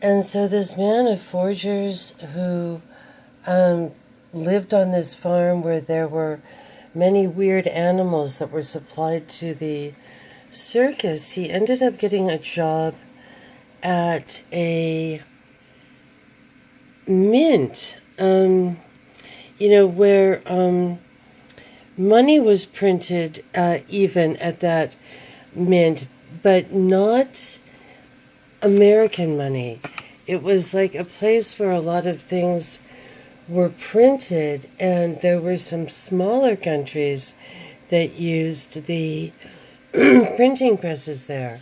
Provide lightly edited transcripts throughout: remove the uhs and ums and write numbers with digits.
And so this man of forgers who lived on this farm where there were many weird animals that were supplied to the circus, he ended up getting a job at a mint, where money was printed even at that mint, but not American money. It was like a place where a lot of things were printed, and there were some smaller countries that used the printing presses there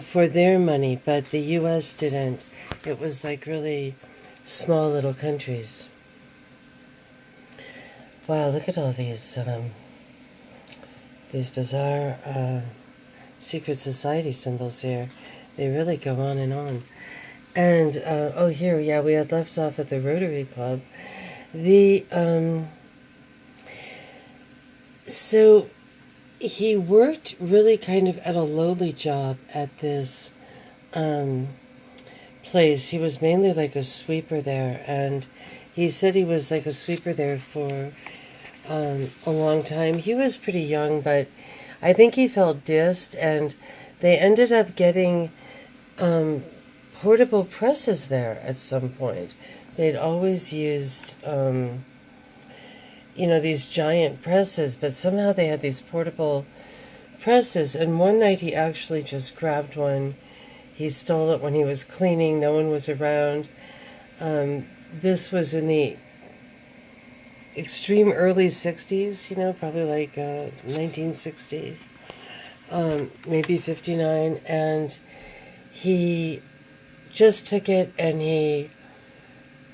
for their money, but the U.S. didn't. It was like really small little countries. Wow, look at all these bizarre secret society symbols here. They really go on and on. And, here, yeah, we had left off at the Rotary Club. So he worked really kind of at a lowly job at this place. He was mainly like a sweeper there, and he said he was like a sweeper there for a long time. He was pretty young, but I think he felt dissed, and they ended up getting portable presses there at some point. They'd always used, these giant presses, but somehow they had these portable presses, and one night he actually just grabbed one. He stole it when he was cleaning. No one was around. This was in the extreme early 60s, probably like 1960, maybe 59, and he just took it and he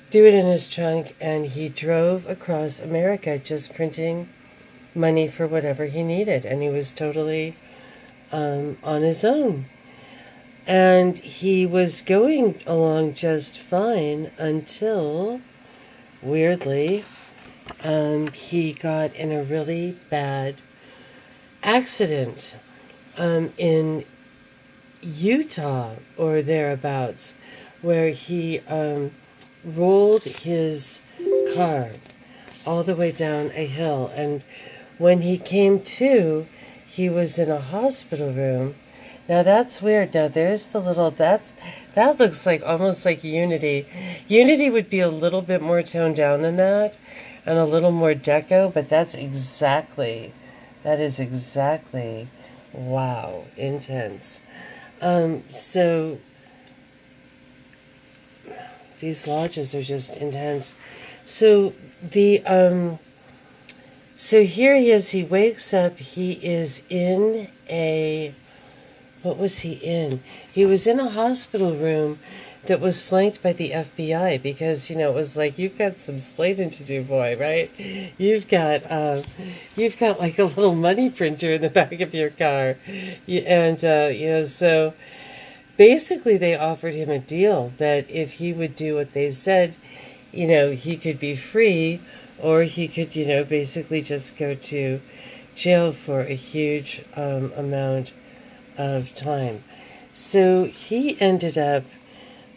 threw it in his trunk, and he drove across America just printing money for whatever he needed, and he was totally on his own. And he was going along just fine until, weirdly, he got in a really bad accident in Utah or thereabouts, where he rolled his car all the way down a hill. And when he came to, he was in a hospital room. Now that's weird. Now there's the little, that looks like almost like Unity. Unity would be a little bit more toned down than that and a little more deco, but that is exactly, wow, intense. So these lodges are just intense. So so here he is, he wakes up, he is in what was he in? He was in a hospital room that was flanked by the FBI because, it was like, you've got some splaining to do, boy, right? You've got like a little money printer in the back of your car. And, so basically they offered him a deal that if he would do what they said, he could be free, or he could, basically just go to jail for a huge amount of time. So he ended up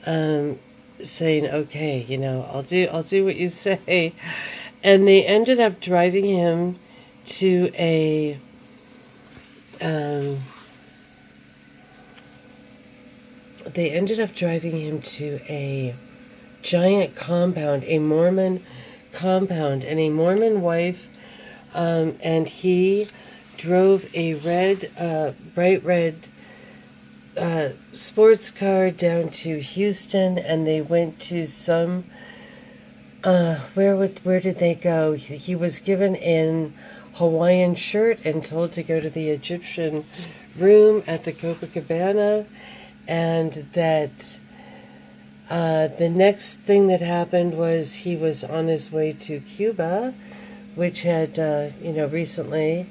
saying, okay, I'll do what you say. And they ended up driving him to a giant compound, a Mormon compound, and a Mormon wife, and he drove a bright red sports car down to Houston, and they went to some, where did they go? He was given an Hawaiian shirt and told to go to the Egyptian room at the Copacabana, and that the next thing that happened was he was on his way to Cuba, which had, recently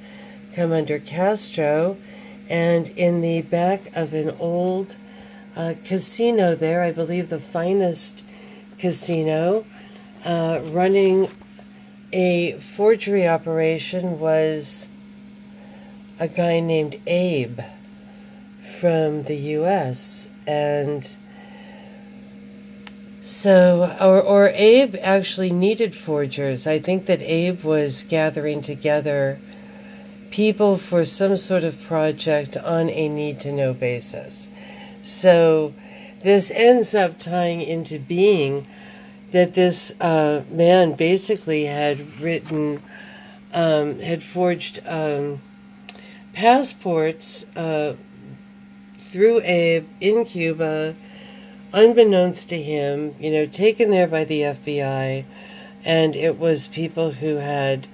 come under Castro, and in the back of an old casino there, I believe the finest casino, running a forgery operation was a guy named Abe from the U.S., and So, or Abe actually needed forgers. I think that Abe was gathering together people for some sort of project on a need-to-know basis. So this ends up tying into being that this man basically had written, had forged passports through Abe in Cuba, unbeknownst to him, taken there by the FBI, and it was people who had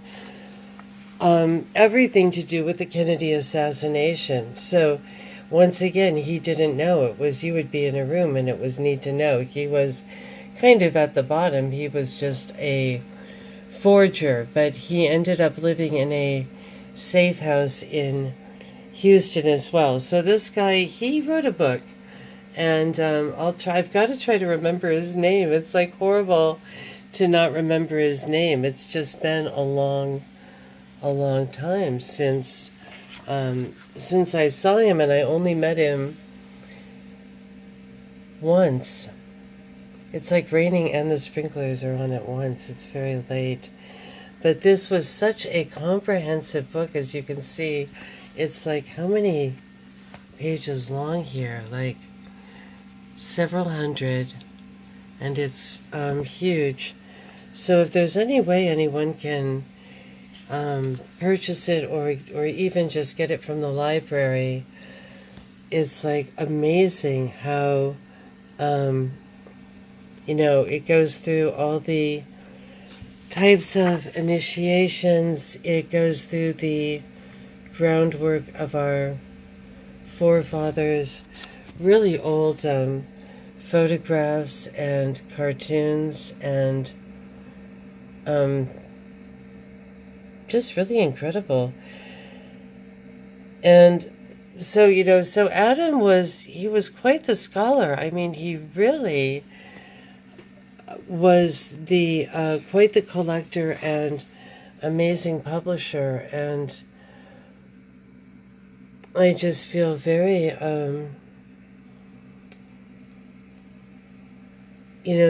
everything to do with the Kennedy assassination. So once again, he didn't know. It was, you would be in a room and it was need to know. He was kind of at the bottom. He was just a forger, but he ended up living in a safe house in Houston as well. So this guy, he wrote a book, and I've got to try to remember his name. It's like horrible to not remember his name. It's just been a long time since I saw him, and I only met him once. It's like raining and the sprinklers are on at once. It's very late. But this was such a comprehensive book, as you can see. It's like, how many pages long here? Like several hundred, and it's huge. So if there's any way anyone can purchase it or even just get it from the library, it's like amazing how it goes through all the types of initiations. It goes through the groundwork of our forefathers, really old photographs and cartoons, and just really incredible. And so, so Adam was quite the scholar. I mean, he really was quite the collector and amazing publisher. And I just feel very,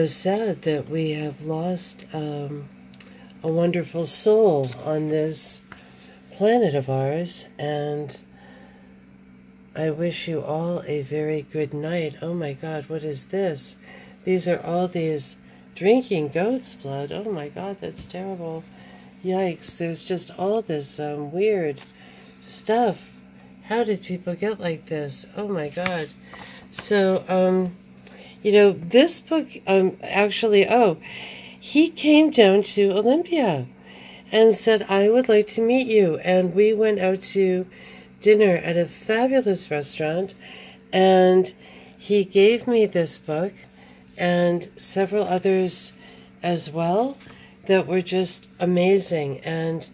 sad that we have lost a wonderful soul on this planet of ours. And I wish you all a very good night. Oh my God, what is this? These are all these drinking goat's blood. Oh my God, that's terrible. Yikes, there's just all this weird stuff. How did people get like this? Oh my God. So, this book, he came down to Olympia and said, I would like to meet you. And we went out to dinner at a fabulous restaurant, and he gave me this book and several others as well that were just amazing. And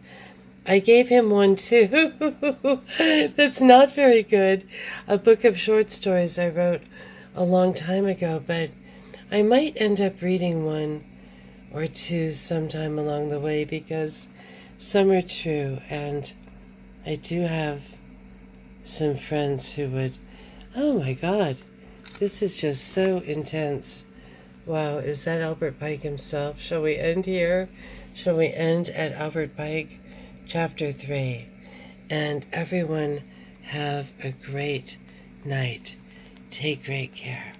I gave him one too that's not very good, a book of short stories I wrote a long time ago, but I might end up reading one or two sometime along the way, because some are true, and I do have some friends who would, oh my God, this is just so intense. Wow, is that Albert Pike himself? Shall we end here? Shall we end at Albert Pike, Chapter 3? And everyone have a great night. Take great care.